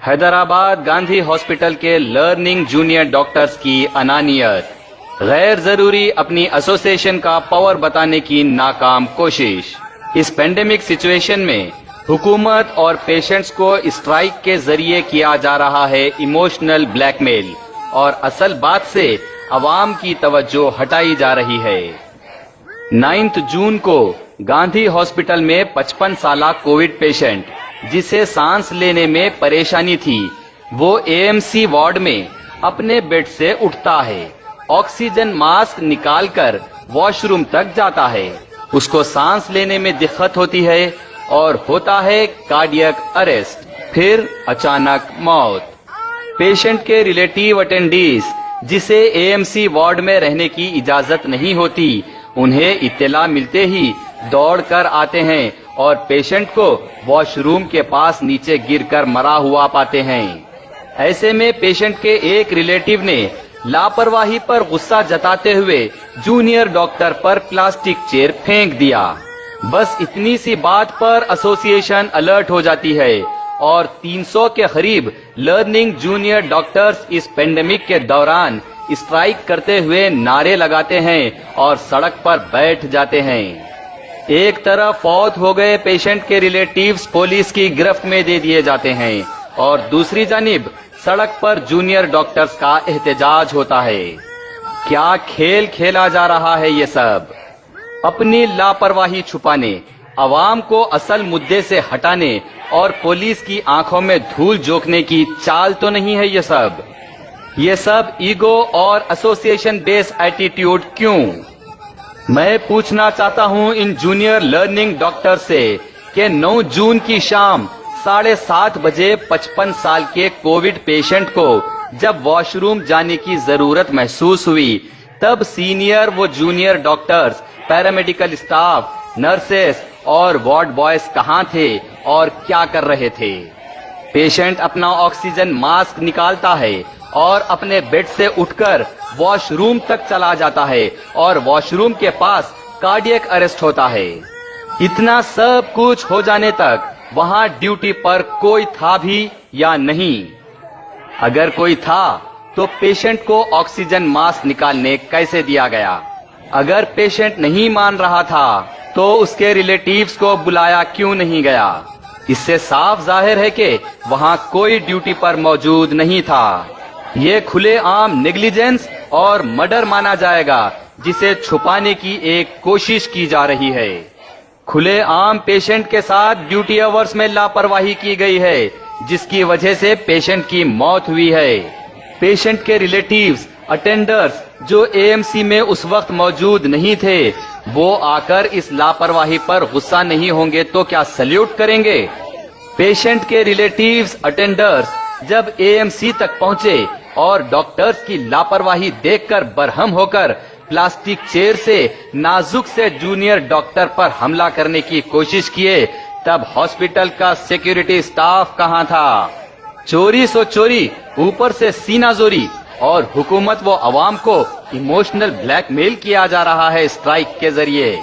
Hyderabad Gandhi hospital کے learning junior doctors کی انانیت، غیر ضروری اپنی ایسوسیشن کا پاور بتانے کی ناکام کوشش۔ اس پینڈیمک سچویشن میں حکومت اور پیشنٹس کو اسٹرائک کے ذریعے کیا جا رہا ہے ایموشنل بلیک میل، اور اصل بات سے عوام کی توجہ ہٹائی جا رہی ہے۔ 9 جون کو گاندھی ہاسپٹل میں 55 سالہ کووڈ پیشنٹ جسے سانس لینے میں پریشانی تھی، وہ اے ایم سی وارڈ میں اپنے بیڈ سے اٹھتا ہے، آکسیجن ماسک نکال کر واش روم تک جاتا ہے، اس کو سانس لینے میں دقت ہوتی ہے اور ہوتا ہے کارڈیک اریسٹ، پھر اچانک موت۔ پیشنٹ کے ریلیٹیو اٹینڈیز جسے اے ایم سی وارڈ میں رہنے کی اجازت نہیں ہوتی، انہیں اطلاع ملتے ہی دوڑ کر آتے ہیں اور پیشنٹ کو واش روم کے پاس نیچے گر کر مرا ہوا پاتے ہیں۔ ایسے میں پیشنٹ کے ایک ریلیٹیو نے لاپرواہی پر غصہ جتاتے ہوئے جونیئر ڈاکٹر پر پلاسٹک چیئر پھینک دیا۔ بس اتنی سی بات پر ایسوسی ایشن الرٹ ہو جاتی ہے اور 300 کے قریب لرننگ جونیئر ڈاکٹرز اس پینڈیمک کے دوران اسٹرائک کرتے ہوئے نعرے لگاتے ہیں اور سڑک پر بیٹھ جاتے ہیں۔ ایک طرف فوت ہو گئے پیشنٹ کے ریلیٹیوز پولیس کی گرفت میں دے دیے جاتے ہیں اور دوسری جانب سڑک پر جونیئر ڈاکٹرز کا احتجاج ہوتا ہے۔ کیا کھیل کھیلا جا رہا ہے یہ سب؟ اپنی لاپرواہی چھپانے، عوام کو اصل مدعے سے ہٹانے اور پولیس کی آنکھوں میں دھول جھونکنے کی چال تو نہیں ہے یہ سب ایگو اور ایسوسی ایشن بیس ایٹیٹیوڈ کیوں؟ میں پوچھنا چاہتا ہوں ان جونیئر لرننگ ڈاکٹر سے کہ 9 جون کی شام 7:30 بجے 55 سال کے کووڈ پیشنٹ کو جب واش روم جانے کی ضرورت محسوس ہوئی، تب سینئر و junior doctors, paramedical staff, nurses اور وارڈ بوائز کہاں تھے اور کیا کر رہے تھے؟ پیشنٹ اپنا آکسیجن ماسک نکالتا ہے اور اپنے بیڈ سے اٹھ کر واش روم تک چلا جاتا ہے اور واش روم کے پاس کارڈیک اریسٹ ہوتا ہے۔ اتنا سب کچھ ہو جانے تک وہاں ڈیوٹی پر کوئی تھا بھی یا نہیں؟ اگر کوئی تھا تو پیشنٹ کو آکسیجن ماسک نکالنے کیسے دیا گیا؟ اگر پیشنٹ نہیں مان رہا تھا تو اس کے ریلیٹیوز کو بلایا کیوں نہیں گیا؟ اس سے صاف ظاہر ہے کہ وہاں کوئی ڈیوٹی پر موجود نہیں تھا۔ یہ کھلے عام نیگلیجنس اور مرڈر مانا جائے گا جسے چھپانے کی ایک کوشش کی جا رہی ہے۔ کھلے عام پیشنٹ کے ساتھ ڈیوٹی آورز میں لاپرواہی کی گئی ہے جس کی وجہ سے پیشنٹ کی موت ہوئی ہے۔ پیشنٹ کے ریلیٹیوز، اٹینڈرز جو اے ایم سی میں اس وقت موجود نہیں تھے، وہ آ کر اس لاپرواہی پر غصہ نہیں ہوں گے تو کیا سلیوٹ کریں گے؟ پیشنٹ کے ریلیٹیوز، اٹینڈرز جب اے ایم سی تک پہنچے اور ڈاکٹرز کی لاپرواہی دیکھ کر برہم ہو کر پلاسٹک چیئر سے نازک سے جونیئر ڈاکٹر پر حملہ کرنے کی کوشش کیے، تب ہاسپٹل کا سیکیورٹی سٹاف کہاں تھا؟ چوری سو چوری، اوپر سے سینہ زوری، اور حکومت و عوام کو ایموشنل بلیک میل کیا جا رہا ہے اسٹرائک کے ذریعے۔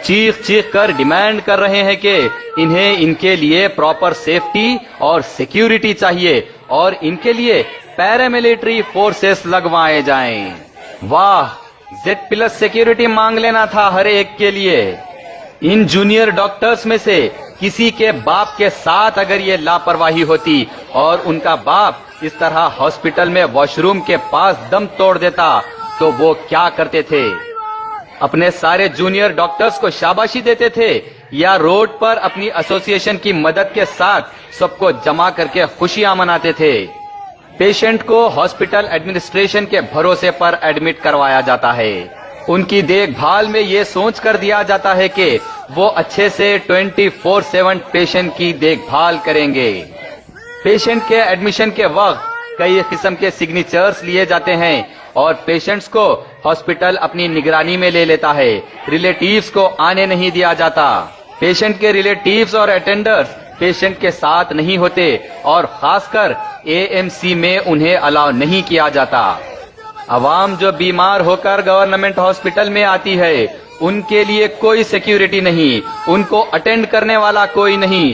چیخ چیخ کر ڈیمانڈ کر رہے ہیں کہ انہیں ان کے لیے پراپر سیفٹی اور سیکیورٹی چاہیے اور ان کے لیے پیراملٹری فورسز لگوائے جائیں۔ واہ، Z+ سیکیورٹی مانگ لینا تھا ہر ایک کے لیے۔ ان جونیئر ڈاکٹرز میں سے کسی کے باپ کے ساتھ اگر یہ لاپرواہی ہوتی اور ان کا باپ اس طرح ہاسپٹل میں واش روم کے پاس دم توڑ دیتا تو وہ کیا کرتے تھے؟ اپنے سارے جونیئر ڈاکٹرز کو شاباشی دیتے تھے یا روڈ پر اپنی ایسوسی ایشن کی مدد کے ساتھ سب کو جمع کر کے خوشیاں مناتے تھے؟ پیشنٹ کو ہاسپٹل ایڈمنسٹریشن کے بھروسے پر ایڈمٹ کروایا جاتا ہے، ان کی دیکھ بھال میں یہ سوچ کر دیا جاتا ہے کہ وہ اچھے سے 24/7 پیشنٹ کی دیکھ بھال کریں گے۔ پیشنٹ کے ایڈمیشن کے وقت کئی قسم کے سگنیچرز لیے جاتے ہیں اور پیشنٹس کو ہاسپٹل اپنی نگرانی میں لے لیتا ہے، ریلیٹیوز کو آنے نہیں دیا جاتا۔ پیشنٹ کے ریلیٹیوز اور اٹینڈرز پیشنٹ کے ساتھ نہیں ہوتے اور خاص کر اے ایم سی میں انہیں الاؤ نہیں کیا جاتا۔ عوام جو بیمار ہو کر گورنمنٹ ہاسپٹل میں آتی ہے، ان کے لیے کوئی سیکیورٹی نہیں، ان کو اٹینڈ کرنے والا کوئی نہیں،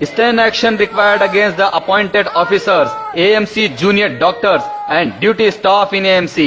Stern action required against the appointed officers, AMC junior doctors and duty staff in AMC.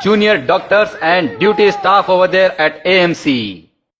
junior doctors and duty staff over there at AMC.